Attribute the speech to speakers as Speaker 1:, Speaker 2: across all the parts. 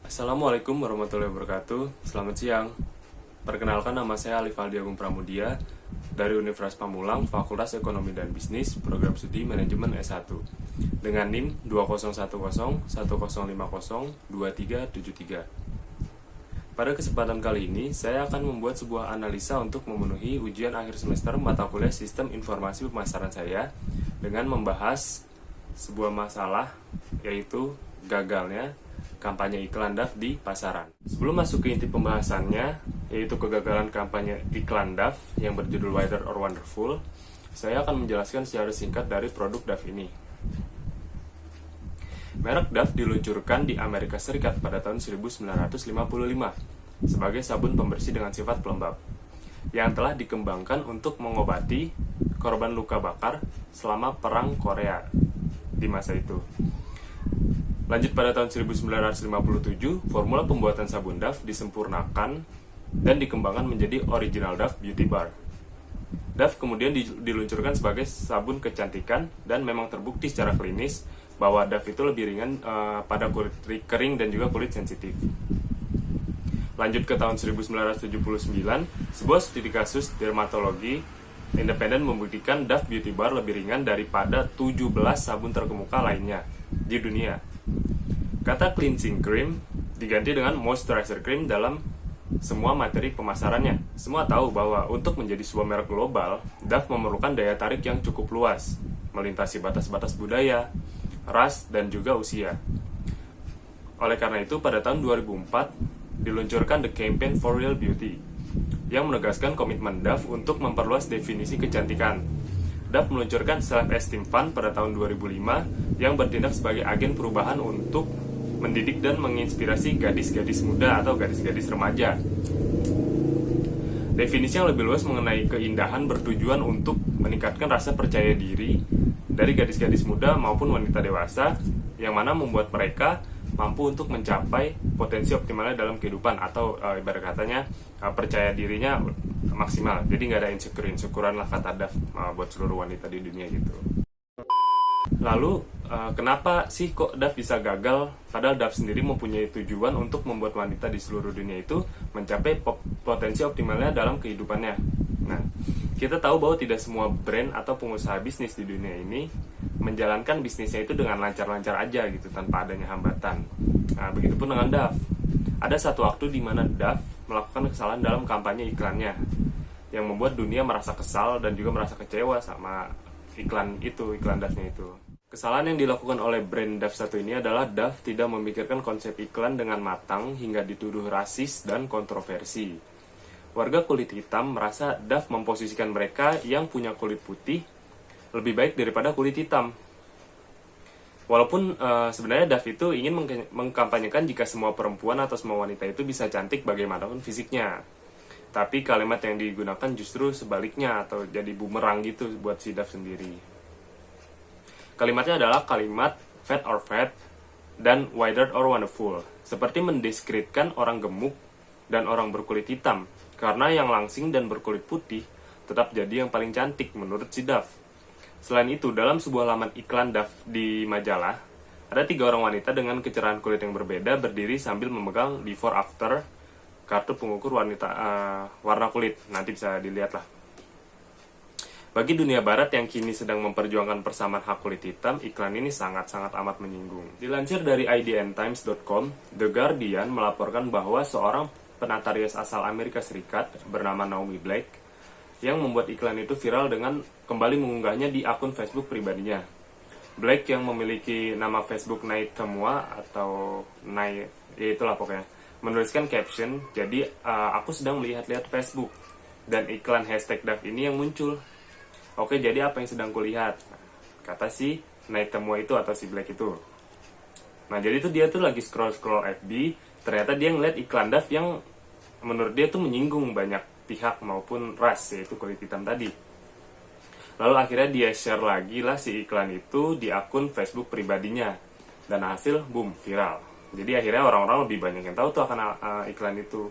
Speaker 1: Assalamualaikum warahmatullahi wabarakatuh. Selamat siang. Perkenalkan, nama saya Alif Aldi Agung Pramudia dari Universitas Pamulang, Fakultas Ekonomi dan Bisnis, Program Studi Manajemen S1 dengan NIM 201010502373. Pada kesempatan kali ini, saya akan membuat sebuah analisa untuk memenuhi ujian akhir semester mata kuliah Sistem Informasi Pemasaran saya dengan membahas sebuah masalah, yaitu gagalnya kampanye iklan DAF di pasaran. Sebelum masuk ke inti pembahasannya, yaitu kegagalan kampanye iklan DAF yang berjudul Wider or Wonderful, saya akan menjelaskan secara singkat dari produk DAF ini. Merek DAF diluncurkan di Amerika Serikat pada tahun 1955 sebagai sabun pembersih dengan sifat pelembab yang telah dikembangkan untuk mengobati korban luka bakar selama Perang Korea di masa itu. Lanjut pada tahun 1957, formula pembuatan sabun DAF disempurnakan dan dikembangkan menjadi Original DAF Beauty Bar. DAF kemudian diluncurkan sebagai sabun kecantikan dan memang terbukti secara klinis bahwa DAF itu lebih ringan pada kulit kering dan juga kulit sensitif. Lanjut ke tahun 1979, sebuah studi kasus dermatologi independen membuktikan DAF Beauty Bar lebih ringan daripada 17 sabun terkemuka lainnya di dunia. Kata cleansing cream diganti dengan moisturizer cream dalam semua materi pemasarannya. Semua tahu bahwa untuk menjadi sebuah merek global, DAF memerlukan daya tarik yang cukup luas, melintasi batas-batas budaya, ras, dan juga usia. Oleh karena itu, pada tahun 2004, diluncurkan The Campaign for Real Beauty, yang menegaskan komitmen DAF untuk memperluas definisi kecantikan. DAF meluncurkan Self-Esteem Fund pada tahun 2005, yang bertindak sebagai agen perubahan untuk mendidik dan menginspirasi gadis-gadis muda atau gadis-gadis remaja. Definisi yang lebih luas mengenai keindahan bertujuan untuk meningkatkan rasa percaya diri dari gadis-gadis muda maupun wanita dewasa, yang mana membuat mereka mampu untuk mencapai potensi optimalnya dalam kehidupan, atau ibarat katanya percaya dirinya maksimal. Jadi nggak ada insecure-insecurean lah kata DAF buat seluruh wanita di dunia gitu. Lalu kenapa sih kok DAF bisa gagal, padahal DAF sendiri mempunyai tujuan untuk membuat wanita di seluruh dunia itu mencapai potensi optimalnya dalam kehidupannya. Nah, kita tahu bahwa tidak semua brand atau pengusaha bisnis di dunia ini menjalankan bisnisnya itu dengan lancar-lancar aja gitu, tanpa adanya hambatan. Nah, begitupun dengan DAF. Ada satu waktu di mana DAF melakukan kesalahan dalam kampanye iklannya yang membuat dunia merasa kesal dan juga merasa kecewa sama iklan DAF-nya itu. Kesalahan yang dilakukan oleh brand DAF satu ini adalah DAF tidak memikirkan konsep iklan dengan matang hingga dituduh rasis dan kontroversi. Warga kulit hitam merasa DAF memposisikan mereka yang punya kulit putih lebih baik daripada kulit hitam. Walaupun sebenarnya DAF itu ingin mengkampanyekan jika semua perempuan atau semua wanita itu bisa cantik bagaimanapun fisiknya. Tapi kalimat yang digunakan justru sebaliknya, atau jadi bumerang gitu buat si DAF sendiri. Kalimatnya adalah kalimat fat or fat dan wider or wonderful, seperti mendeskripsikan orang gemuk dan orang berkulit hitam, karena yang langsing dan berkulit putih tetap jadi yang paling cantik menurut si DAF. Selain itu, dalam sebuah laman iklan DAF di majalah, ada 3 orang wanita dengan kecerahan kulit yang berbeda berdiri sambil memegang before after kartu pengukur warna kulit. Nanti bisa dilihat lah. Bagi dunia barat yang kini sedang memperjuangkan persamaan hak kulit hitam, iklan ini sangat-sangat amat menyinggung. Dilansir dari idntimes.com, The Guardian melaporkan bahwa seorang penata rias asal Amerika Serikat bernama Naomi Black yang membuat iklan itu viral dengan kembali mengunggahnya di akun Facebook pribadinya. Black yang memiliki nama Facebook Nay Temua atau Nay, ya itulah pokoknya, menuliskan caption, jadi aku sedang melihat-lihat Facebook dan iklan hashtag DAF ini yang muncul. Oke, jadi apa yang sedang kulihat? Kata si Nay Temua itu atau si Black itu. Nah, jadi itu dia tuh lagi scroll-scroll FB, ternyata dia ngeliat iklan DAF yang menurut dia tuh menyinggung banyak pihak maupun ras, yaitu kulit hitam tadi. Lalu akhirnya dia share lagi lah si iklan itu di akun Facebook pribadinya, dan hasil boom, viral. Jadi akhirnya orang-orang lebih banyak yang tahu tuh akan iklan itu.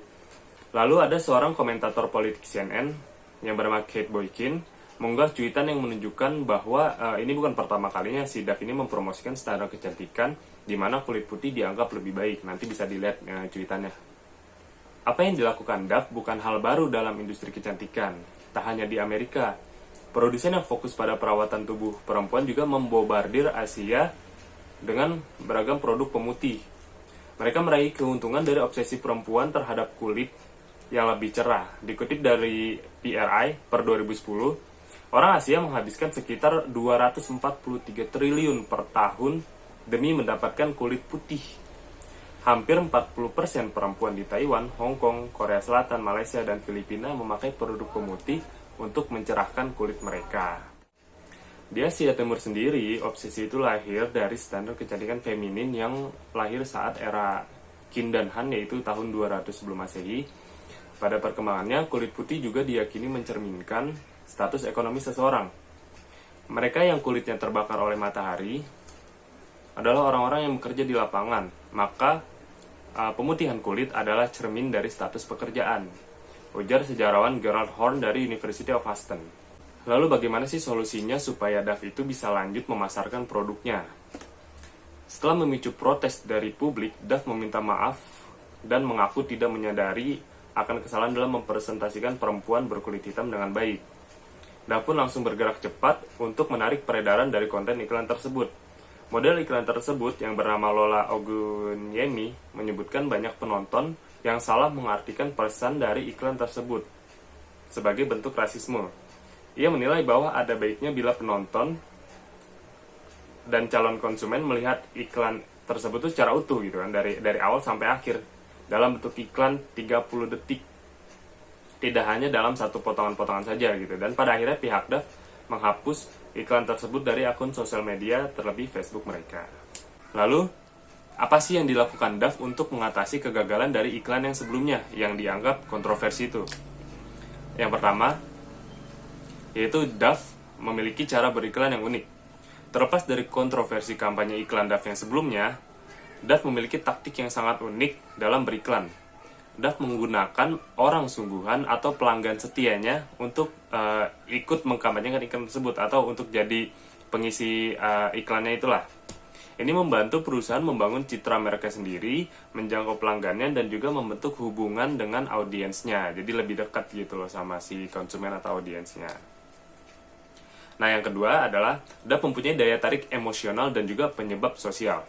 Speaker 1: Lalu ada seorang komentator politik CNN yang bernama Kate Boykin mengunggah cuitan yang menunjukkan bahwa ini bukan pertama kalinya si Dove ini mempromosikan standar kecantikan di mana kulit putih dianggap lebih baik. Nanti bisa dilihat cuitannya. Apa yang dilakukan Dove bukan hal baru dalam industri kecantikan. Tak hanya di Amerika, produsen yang fokus pada perawatan tubuh perempuan juga membobardir Asia dengan beragam produk pemutih. Mereka meraih keuntungan dari obsesi perempuan terhadap kulit yang lebih cerah. Dikutip dari PRI per 2010, orang Asia menghabiskan sekitar 243 triliun per tahun demi mendapatkan kulit putih. Hampir 40% perempuan di Taiwan, Hong Kong, Korea Selatan, Malaysia, dan Filipina memakai produk pemutih untuk mencerahkan kulit mereka. Di Asia Timur sendiri, obsesi itu lahir dari standar kecantikan feminin yang lahir saat era Qin dan Han, yaitu tahun 200 sebelum Masehi. Pada perkembangannya, kulit putih juga diyakini mencerminkan status ekonomi seseorang. Mereka yang kulitnya terbakar oleh matahari adalah orang-orang yang bekerja di lapangan, maka pemutihan kulit adalah cermin dari status pekerjaan, ujar sejarawan Gerald Horne dari University of Houston. Lalu bagaimana sih solusinya supaya Dove itu bisa lanjut memasarkan produknya? Setelah memicu protes dari publik, Dove meminta maaf dan mengaku tidak menyadari akan kesalahan dalam mempresentasikan perempuan berkulit hitam dengan baik. Dove pun langsung bergerak cepat untuk menarik peredaran dari konten iklan tersebut. Model iklan tersebut yang bernama Lola Ogunyemi menyebutkan banyak penonton yang salah mengartikan pesan dari iklan tersebut sebagai bentuk rasisme. Ia menilai bahwa ada baiknya bila penonton dan calon konsumen melihat iklan tersebut itu secara utuh gitu kan, dari awal sampai akhir dalam bentuk iklan 30 detik. Tidak hanya dalam satu potongan-potongan saja gitu. Dan pada akhirnya pihak Dove menghapus iklan tersebut dari akun sosial media, terlebih Facebook mereka. Lalu, apa sih yang dilakukan Dove untuk mengatasi kegagalan dari iklan yang sebelumnya yang dianggap kontroversi itu? Yang pertama, yaitu Dove memiliki cara beriklan yang unik. Terlepas dari kontroversi kampanye iklan Dove yang sebelumnya, Dove memiliki taktik yang sangat unik dalam beriklan. Dove menggunakan orang sungguhan atau pelanggan setianya untuk ikut mengkampanyekan iklan tersebut atau untuk jadi pengisi iklannya itulah. Ini membantu perusahaan membangun citra mereka sendiri, menjangkau pelanggannya, dan juga membentuk hubungan dengan audiensnya. Jadi lebih dekat gitu loh sama si konsumen atau audiensnya. Nah, yang kedua adalah Dove mempunyai daya tarik emosional dan juga penyebab sosial.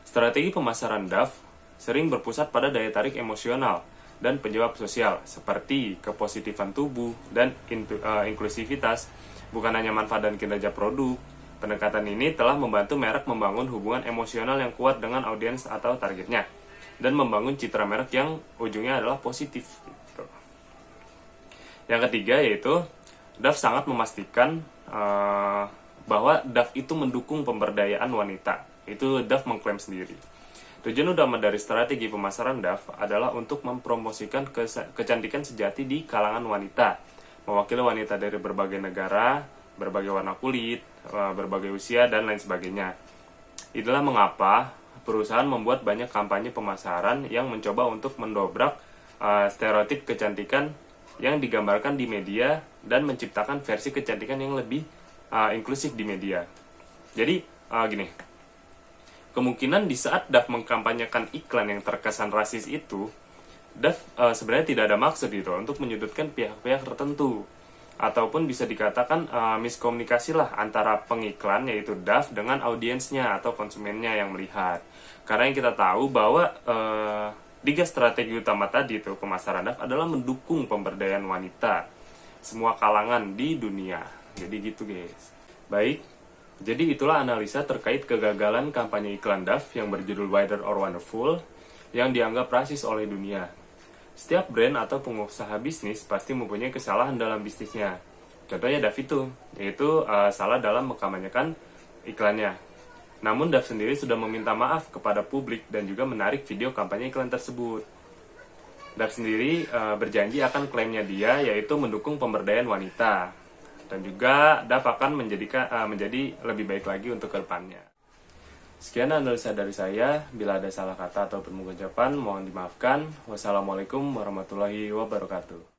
Speaker 1: Strategi pemasaran Dove sering berpusat pada daya tarik emosional dan penyebab sosial, seperti kepositifan tubuh dan inklusivitas, bukan hanya manfaat dan kinerja produk. Pendekatan ini telah membantu merek membangun hubungan emosional yang kuat dengan audiens atau targetnya, dan membangun citra merek yang ujungnya adalah positif. Gitu. Yang ketiga yaitu, Dove sangat memastikan bahwa Dove itu mendukung pemberdayaan wanita. Itu Dove mengklaim sendiri. Tujuan utama dari strategi pemasaran Dove adalah untuk mempromosikan kecantikan sejati di kalangan wanita, mewakili wanita dari berbagai negara, berbagai warna kulit, berbagai usia, dan lain sebagainya. Itulah mengapa perusahaan membuat banyak kampanye pemasaran yang mencoba untuk mendobrak stereotip kecantikan yang digambarkan di media dan menciptakan versi kecantikan yang lebih inklusif di media. Jadi, gini. Kemungkinan di saat Dove mengkampanyekan iklan yang terkesan rasis itu, Dove sebenarnya tidak ada maksud gitu untuk menyudutkan pihak-pihak tertentu, ataupun bisa dikatakan miskomunikasi lah antara pengiklan yaitu Dove dengan audiensnya atau konsumennya yang melihat. Karena yang kita tahu bahwa tiga strategi utama tadi itu pemasaran Dove adalah mendukung pemberdayaan wanita semua kalangan di dunia. Jadi gitu guys. Baik. Jadi itulah analisa terkait kegagalan kampanye iklan Dove yang berjudul Wider or Wonderful yang dianggap rasis oleh dunia. Setiap brand atau pengusaha bisnis pasti mempunyai kesalahan dalam bisnisnya. Contohnya Dove itu, yaitu salah dalam mengkampanyekan iklannya. Namun Dove sendiri sudah meminta maaf kepada publik dan juga menarik video kampanye iklan tersebut. Dove sendiri berjanji akan klaimnya dia, yaitu mendukung pemberdayaan wanita. Dan juga Dove akan menjadi lebih baik lagi untuk ke depannya. Sekian analisa dari saya. Bila ada salah kata atau pengucapan, mohon dimaafkan. Wassalamualaikum warahmatullahi wabarakatuh.